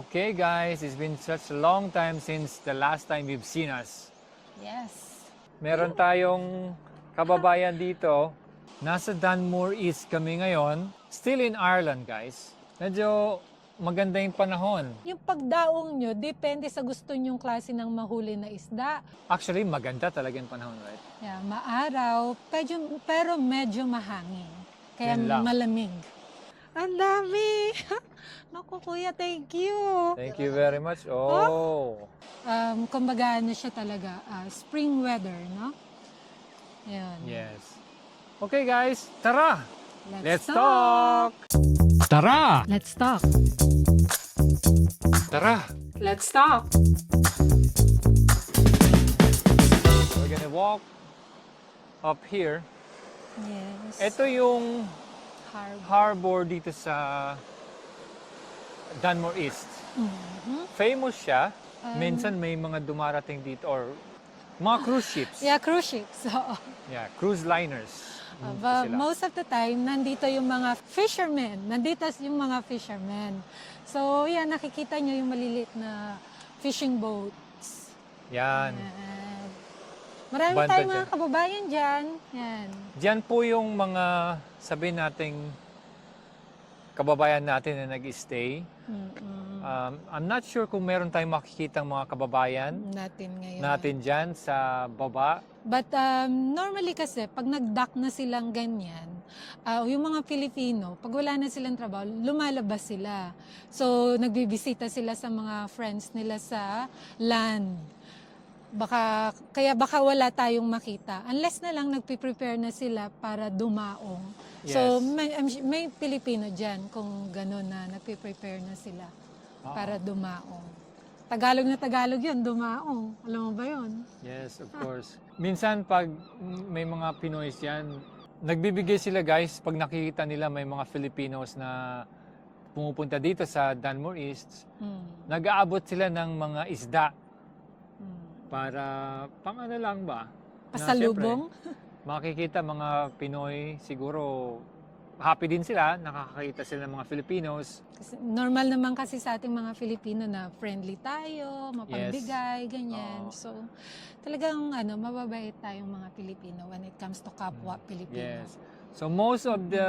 Okay guys, it's been such a long time since the last time you've seen us. Yes. Meron tayong kababayan dito. Nasa Dunmore East kami ngayon. Still in Ireland guys. Medyo maganda yung panahon. Yung pagdaong nyo, depende sa gusto nyong klase ng mahuli na isda. Actually, maganda talaga yung panahon, right? Yeah, maaraw, pero medyo mahangin. Kaya Yun lang. malamig. Ang dami! Naku kuya, thank you! Thank you very much. Oh. Kumbaga ano siya talaga, spring weather, no? Ayan. Yes. Okay guys, tara! Let's talk! talk! Tara! Let's talk! Tara! Let's talk! We're gonna walk up here. Yes. Ito yung Harbor. harbor dito sa Dunmore East. Mhm. Famous siya. Minsan may mga dumarating dito or mga cruise ships. Yeah, cruise ships. Oo. Yeah, cruise liners. Dito But sila. most of the time, nandito yung mga fishermen. Nandito yung mga fishermen. So, yan, nakikita nyo yung maliliit na fishing boats. Yan. Yan. Marami Banda tayong dyan. mga kababayan dyan. Yan. Diyan po yung mga sabihin nating kababayan natin na nag-stay. Mm-mm. I'm not sure kung meron tayong makikitang mga kababayan Natin ngayon. natin dyan sa baba. But normally kasi, pag nag-dock na silang ganyan, yung mga Pilipino, pag wala na silang trabaho, lumalabas sila. So, nagbibisita sila sa mga friends nila sa land. Kaya baka wala tayong makita. Unless na lang nagpe-prepare na sila para dumaong. So, Yes. may Pilipino dyan kung gano'n na nagpe-prepare na sila para dumaong. Tagalog na Tagalog yun, dumaong. Alam mo ba yun? Yes, of course. Minsan pag may mga Pinoys yan, nagbibigay sila guys pag nakikita nila may mga Filipinos na pumupunta dito sa Dunmore East, nag-aabot sila ng mga isda para pang ano lang ba? Na Pasalubong? syempre, makikita mga Pinoy siguro happy din sila, nakakakita sila ng mga Filipinos. Kasi normal naman kasi sa ating mga Filipino na friendly tayo, mapagbigay, ganyan. Oo. So, talagang mababait tayong mga Pilipino when it comes to kapwa Pilipino. Yes. So most of the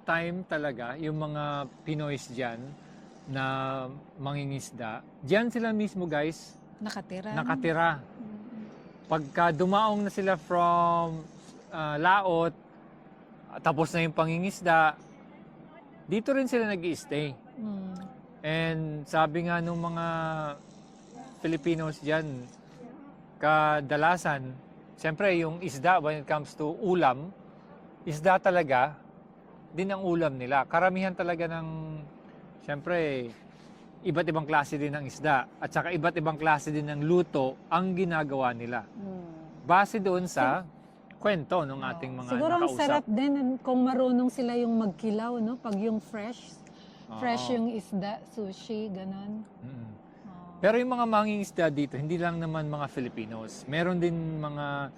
time talaga, yung mga Pinoys dyan na mangingisda, dyan sila mismo guys, Nakatira. nakatira. Mm. Pagka dumaong na sila from laot, tapos na yung pangingisda, dito rin sila nag-i-stay. Mm. And sabi nga nung mga Filipinos dyan, kadalasan, siyempre yung isda when it comes to ulam, isda talaga, din ang ulam nila. Karamihan talaga ng, siyempre, iba't ibang klase din ng isda at saka iba't ibang klase din ng luto ang ginagawa nila. Base doon sa kwento ng ating mga Siguro ang nakausap. sarap din kung marunong sila yung magkilaw, no? Pag yung fresh Oo. yung isda, sushi, ganon. Mm. Pero yung mga mangingisda dito, hindi lang naman mga Filipinos. Meron din mga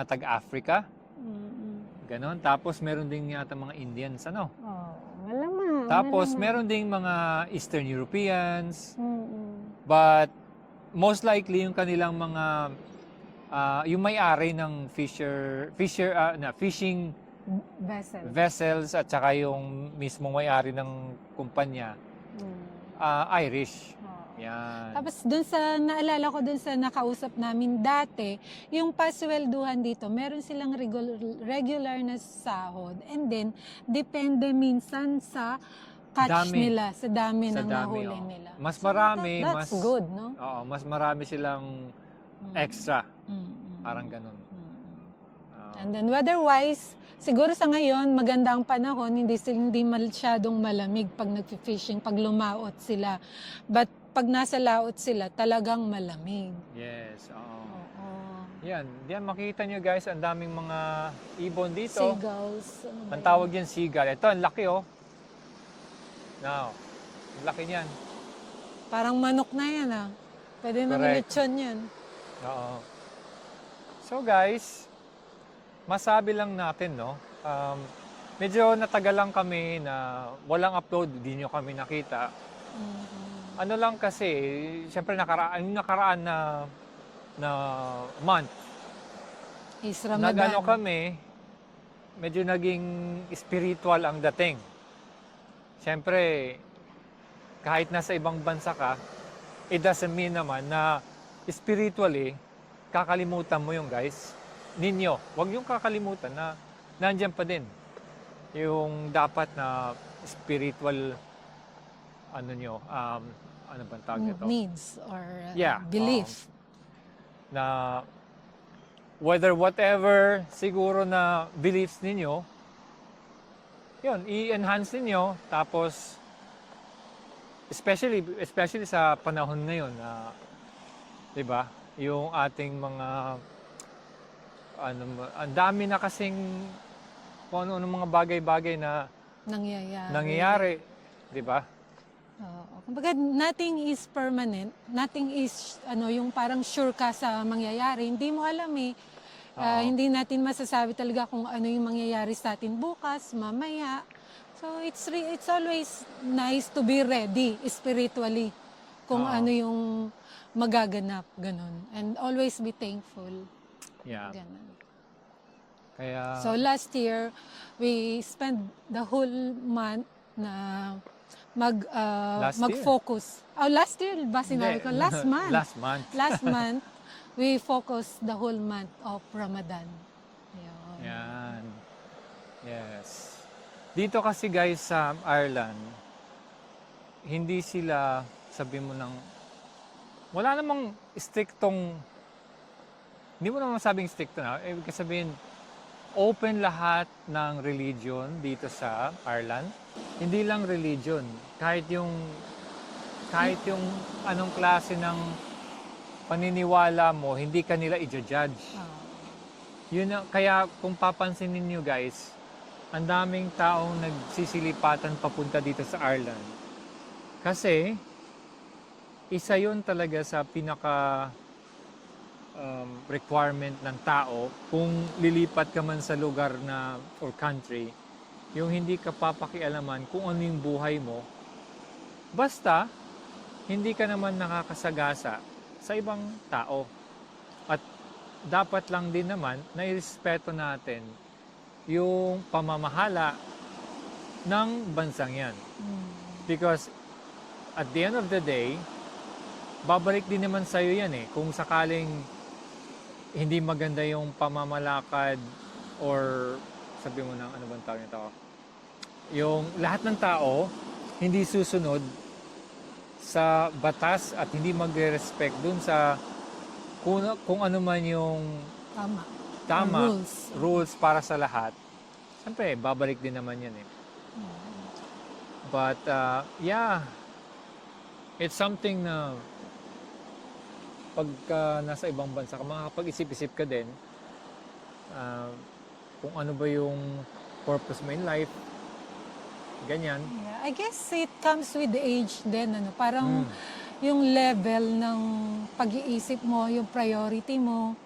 taga-Africa, ganon. Tapos meron din yata mga Indians, ano? Oh, malamang. Tapos malamang. meron ding mga Eastern Europeans. Mm-mm. But most likely yung kanilang mga yung may-ari ng fishing Vessel. vessels at saka yung mismong may-ari ng kumpanya, Irish. Oh. Yan. Tapos naalala ko dun sa nakausap namin dati, yung paswelduhan dito, meron silang regular na sahod. And then, depende minsan sa catch Dami. nila, sa dami Sa ng dami, nahuli oo. nila. Mas marami, That's good, no? Oo, mas marami silang extra. Mm-mm. Parang ganun. Mm-mm. And then weather-wise, siguro sa ngayon, maganda ang panahon, hindi masyadong malamig pag nag-fishing, pag lumaot sila. But pag nasa laot sila, talagang malamig. Yes, oo. Oo. Yan, makikita nyo guys, ang daming mga ibon dito. Seagulls. Ano ba Ang yun? tawag yan seagull. Ito, ang laki oh. Now, ang laki niyan. Parang manok na yan ah. Pwede na Correct. lechon yan. Oo. So guys, masabi lang natin, no? Medyo natagal lang kami na walang upload, hindi nyo kami nakita. Ano lang kasi, siyempre yung nakaraan na month, Is nag-ano Ramadan. kami, medyo naging spiritual ang dating. Siyempre, kahit nasa ibang bansa ka, it doesn't mean naman na spiritually, kakalimutan mo yung guys. Ninyo, wag yung kakalimutan na nandyan pa din. Yung dapat na spiritual, ano nyo, ano bang tawag nito? Needs or Yeah, belief. Na whatever siguro na beliefs ninyo, yun, i-enhance ninyo, tapos especially sa panahon ngayon na 'di ba? Yung ating mga ang dami na kasing kung ano mga bagay-bagay na nangyayari, 'di ba? Oo. Kumbaga, nothing is permanent. Nothing is, yung parang sure ka sa mangyayari. Hindi mo alam eh. Oo. Hindi natin masasabi talaga kung ano yung mangyayari sa atin bukas, mamaya. So, it's always nice to be ready spiritually kung Oo. ano yung magaganap, ganun. And always be thankful. Yeah. Ganun. Kaya So, last year, we spent the whole month na Last year? mag-focus. Oh, last year ba sinabi ko? Hindi. Last month. Last month. Last month, we focused the whole month of Ramadan. Yun. Yan. Yes. Dito kasi guys sa Ireland, hindi sila, sabi mo ng, wala namang striktong, hindi mo naman sabing stricto na, ibig sabihin, open lahat ng religion dito sa Ireland. Hindi lang religion, kahit yung anong klase ng paniniwala mo, hindi ka nila i-judge. Ah. Kaya kung papansinin niyo guys, ang daming taong nagsisilipatan papunta dito sa Ireland. Kasi, isa yun talaga sa pinaka requirement ng tao kung lilipat ka man sa lugar na or country, yung hindi ka papakialaman kung ano yung buhay mo, basta hindi ka naman nakakasagasa sa ibang tao. At dapat lang din naman na irespeto natin yung pamamahala ng bansang yan. Because at the end of the day, babalik din naman sa'yo yan eh. Kung sakaling hindi maganda yung pamamalakad or sabi mo ng ano bang tawag nito? Yung lahat ng tao hindi susunod sa batas at hindi magre-respect dun sa kung ano man yung tama rules para sa lahat. Siyempre, babalik din naman yan eh. But yeah, it's something na pagka nasa ibang bansa ka, makakapag-isip-isip ka din kung ano ba yung purpose mo in life. Ganyan. Yeah, I guess it comes with the age din. Parang yung level ng pag-iisip mo, yung priority mo.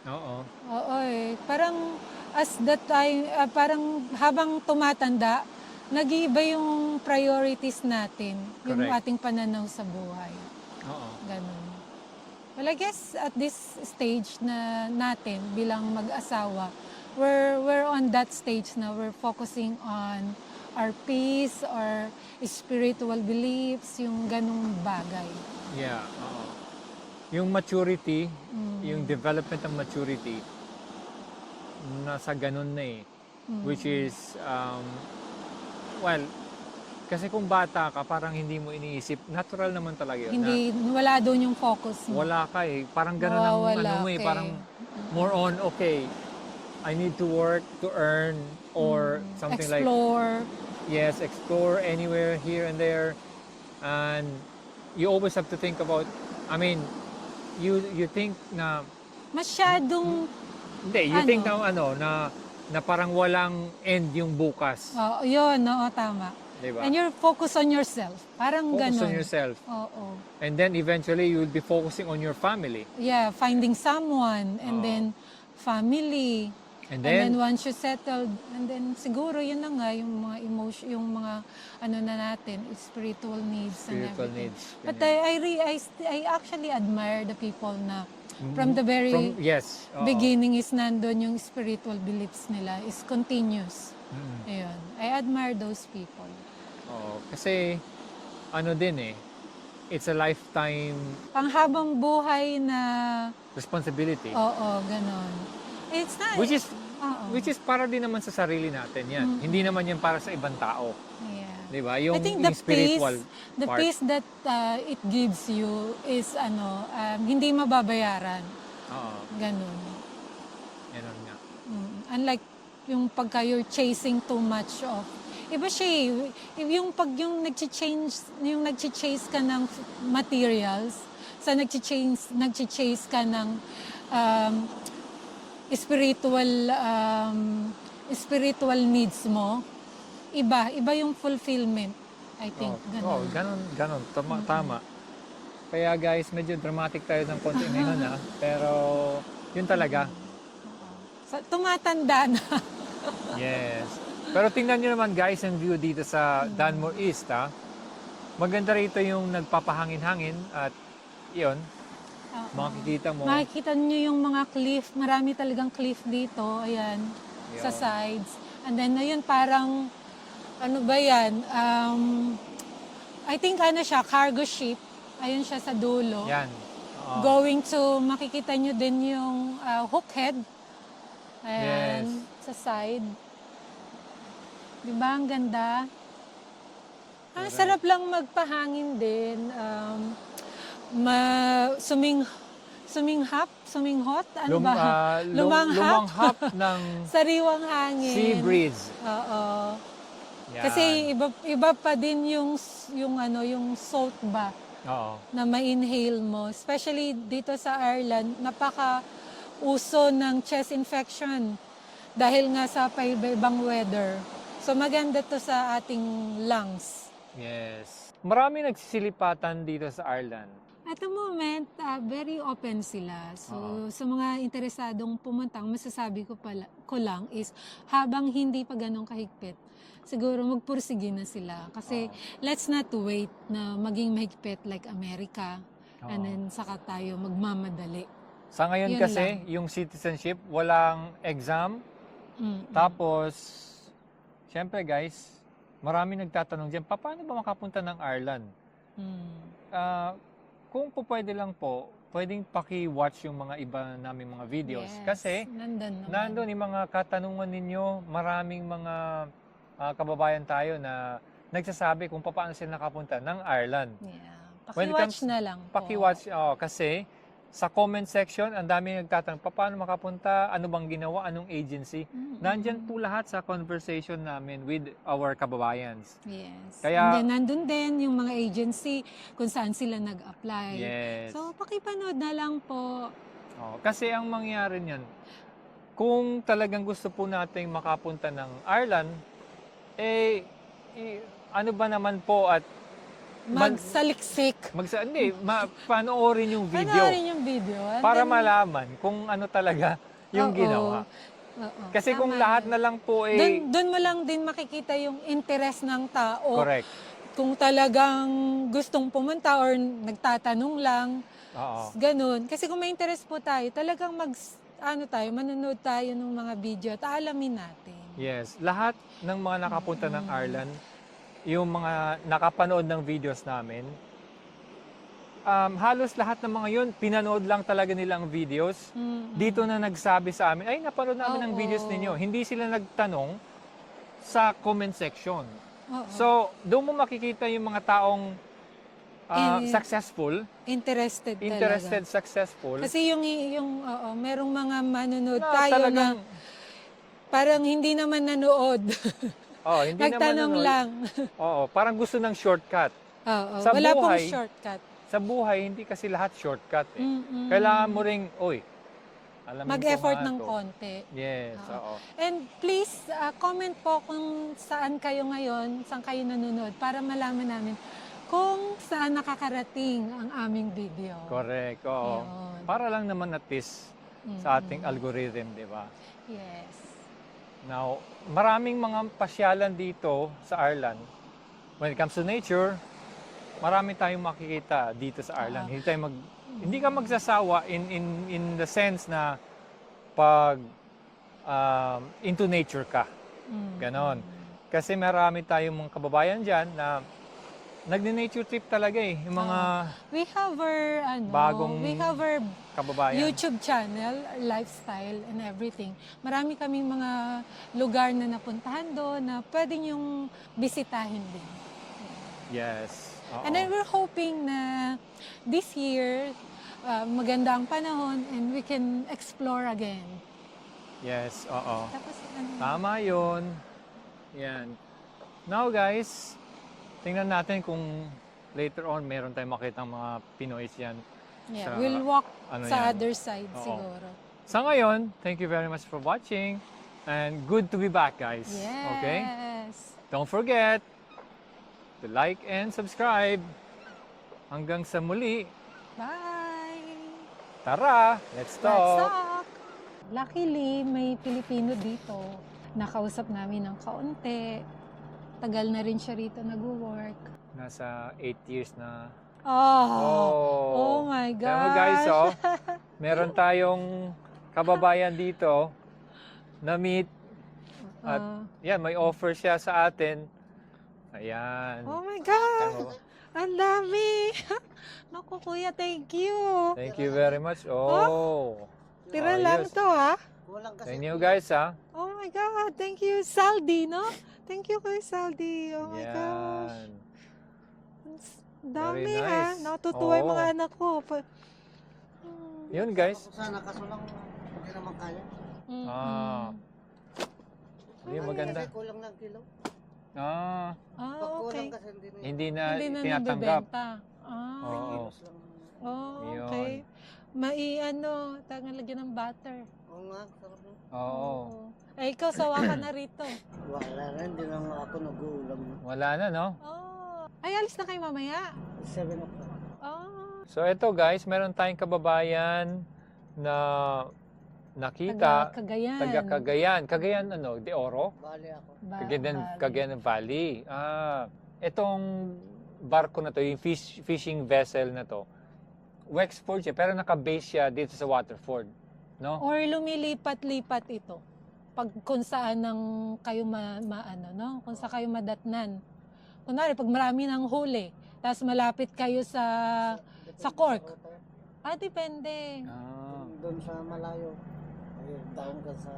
Oo. Oo eh. Parang as that time, parang habang tumatanda, nag-iiba yung priorities natin. Yung Correct. ating pananaw sa buhay. Oo. Ganun. Well, I guess at this stage na natin bilang mag-asawa, we're on that stage na we're focusing on our peace, our spiritual beliefs, yung ganung bagay. Yeah, oo. Yung maturity, yung development ng maturity, nasa ganun na eh. Which is, well, kasi kung bata ka, parang hindi mo iniisip, natural naman talaga yun. Hindi, wala doon yung focus mo. Wala ka eh. Parang ganun ang Mawawala ano mo eh. ka eh. Parang more on, okay, I need to work to earn or something Explore. Yes, explore anywhere here and there. And you always have to think about, I mean, you think na, Masyadong, hindi, you think na parang walang end yung bukas. yun, oo, tama. Diba? And you're focused on yourself. Parang Focus ganun. on yourself. Oo. And then eventually you will be focusing on your family. Yeah, finding someone and Oo. then family. And And then then, once you settled, and then siguro yun na nga, yung mga emotion, yung mga ano na natin, spiritual needs and spiritual everything. needs. But ganyan. I actually admire the people na Mm, from the very yes. Oo. beginning is nandun yung spiritual beliefs nila, is continuous. Mm. Ayun. I admire those people. Oo. Kasi, ano din it's a lifetime Panghabang buhay na, responsibility. oo, ganon. It's not, Which is, oo. which is para din naman sa sarili natin yan. Mm. Hindi naman yan para sa ibang tao. Yeah. Di ba? Yung, I think yung spiritual the part. peace that it gives you is hindi mababayaran. Oo. Ganun. Ganun nga. Unlike yung pagka you're chasing too much of. Iba siya yung pag yung nagchi-chase ka ng materials, sa nagchi-chase ka ng spiritual needs mo, iba yung fulfillment, I think. Oo, ganun. Tama. Kaya guys, medyo dramatic tayo ng konti ngayon pero yun talaga. Tumatanda na. Yes. Pero tingnan nyo naman guys ang view dito sa Dunmore East Maganda rito yung nagpapahangin-hangin at yun, makikita mo. Makikita nyo yung mga cliff. Marami talagang cliff dito. Ayan. Sa sides. And then, ayun, parang, ano ba yan? I think siya, cargo ship. Ayun siya sa dulo. Yan. Oo. Going to, makikita nyo din yung hook head. Ayan. Sa side. Diba? Ang ganda. Sarap lang magpahangin din. Suminghot? Ano ba? Lumanghap ng Sariwang hangin. sea breeze. Oo. Yan. Kasi iba pa din yung salt ba Oo. na ma-inhale mo. Especially dito sa Ireland, napaka-uso ng chest infection dahil nga sa paibang weather. So maganda to sa ating lungs. Yes. Marami nagsisilipatan dito sa Ireland. At the moment, very open sila. So, sa mga interesadong pumunta, ang masasabi ko lang is, habang hindi pa ganun kahigpit, siguro magpursige na sila. Kasi, let's not wait na maging mahigpit like America. And then, saka tayo magmamadali. Sa ngayon Yun kasi, lang. yung citizenship, walang exam. Tapos, syempre guys, marami nagtatanong dyan, paano ba makapunta ng Ireland? Kung po pwede lang po, pwedeng paki-watch yung mga iba namin mga videos. Yes, Kasi, nandun yung mga katanungan ninyo, maraming mga kababayan tayo na nagsasabi kung paano sila nakapunta ng Ireland. Yeah. When it Paki-watch comes- na lang po. Paki-watch, kasi sa comment section, ang dami nagtatanong, paano makapunta, ano bang ginawa, anong agency. Nandyan po lahat sa conversation namin with our kababayans. Yes. Kaya- And then, nandun din yung mga agency kung saan sila nag-apply. Yes. So, pakipanood na lang po. Kasi ang mangyari niyan, kung talagang gusto po nating makapunta ng Ireland, ano ba naman po at Magsaliksik. panoorin yung video Panoorin yung video. And para then, malaman kung ano talaga yung Oo. ginawa. Oo, Kasi kung tama lahat yun. na lang po Doon mo lang din makikita yung interest ng tao. correct. Kung talagang gustong pumunta or nagtatanong lang, Oo. ganun. Kasi kung may interest po tayo, talagang manonood tayo ng mga video at alamin natin. Yes, lahat ng mga nakapunta ng Ireland, yung mga nakapanood ng videos namin, halos lahat ng mga yun, pinanood lang talaga nila ang videos. Dito na nagsabi sa amin, ay napanood namin ang videos ninyo. Hindi sila nagtanong sa comment section. Oo. So, doon mo makikita yung mga taong successful, Interested successful. Kasi merong mga manonood na tayo talagang, na parang hindi naman nanood. hindi Nagtanong naman lang. parang gusto ng shortcut. Oo, Sa wala pong buhay, shortcut. Sa buhay, hindi kasi lahat shortcut. Mm-mm. Kailangan mo ring, alamin Mag-effort ko nga ng to. konti. Yes, Oo. oo. And please, comment po kung saan kayo ngayon, saan kayo nanonood, para malaman namin kung saan nakakarating ang aming video. Correct, oo. Yun. Para lang naman at least, sa ating algorithm, di ba? Yes. Now, maraming mga pasyalan dito sa Ireland. When it comes to nature, marami tayong makikita dito sa Ireland. Hindi ka magsasawa in the sense na pag into nature ka. Ganon. Kasi marami tayong mga kababayan dyan na nagne-nature trip talaga eh. Yung mga We have our bagong we have our kababayan. YouTube channel, our lifestyle and everything. Marami kaming mga lugar na napuntahan doon na pwede niyong bisitahin din. Yes. Oo. And then we're hoping na this year, maganda ang panahon and we can explore again. Yes, oo. Tapos, Tama yun. Yan. Now guys, tingnan natin kung later on meron tayong makita mga Pinoys yan. yeah, sa- we'll walk ano sa yan. other side Oo. siguro. Sa ngayon, thank you very much for watching and good to be back guys. Yes. Okay? Don't forget to like and subscribe. Hanggang sa muli. Bye! Tara, let's Let's talk. talk! Luckily, may Pilipino dito. Nakausap namin ng kaunti. Tagal na rin siya rito nag-work. Nasa 8 years na. Oh my Tignan mo guys, gosh! oh. Meron tayong kababayan dito na meet. At yan, may offer siya sa atin. Ayan. Oh my Tignan mo. God! Ang dami! Naku kuya, thank you! Thank you very much. Oh. Tira Ayos. lang to ha? Thank you guys, ha. Oh my God, thank you Saldi, no? Thank you kay Saldi. Oh my gosh. Yan. Ang dami Very ha. nice. Natutuwa yung Oo. mga anak ko. Yun guys. Sana kaso lang hindi naman kaya. Ah. Yun, maganda. Kasi kulang ng kilo. Ah, Pag Okay. kulang kasi hindi na. hindi na Hindi na tinatanggap. nabibenta. Ah. Oo. Kilos lang. Oh, Yun. okay. Tangan lagyan ng butter. Oo nga, sarap na. Oo. Eh, ikaw, sawa ka na rito. Wala na, hindi lang ako nag-uulam. Wala na, no? Oh. Ay, alis na kayo mamaya. 7 o'clock. Oh. So, ito guys, meron tayong kababayan na nakita. Cagayan. Taga Cagayan. Cagayan, ano? De Oro? Bali ako. Cagayan Valley. Ah, itong barko na to, yung fishing vessel na to, Wexford siya, pero naka-base siya dito sa Waterford. No? Or lumilipat-lipat ito. Pag kung saan ng kayo maano, no? Kung saan kayo madatnan. Kunwari, pag marami ng huli, tapos malapit kayo sa Cork. Depende. Ah. Doon sa malayo. Ayun, down ka sa...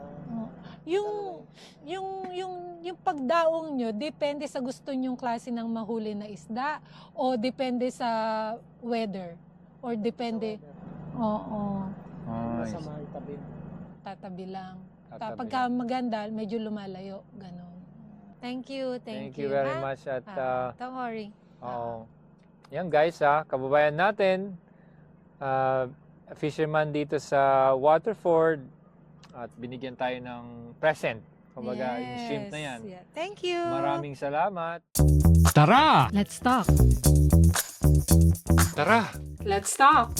Yung pagdaong nyo, depende sa gusto nyong klase ng mahuli na isda o depende sa weather or depende, oo, Sa mga tabi. tatabi lang. Tatabi. Pagka maganda, medyo lumalayo, ganun. Thank you. Thank you very much at Don't worry. oo. Yan guys, kababayan natin, fisherman dito sa Waterford at binigyan tayo ng present. Kumbaga, yung shrimp na yan. Yeah. Thank you. Maraming salamat. Tara! Let's talk. Tara! Let's talk.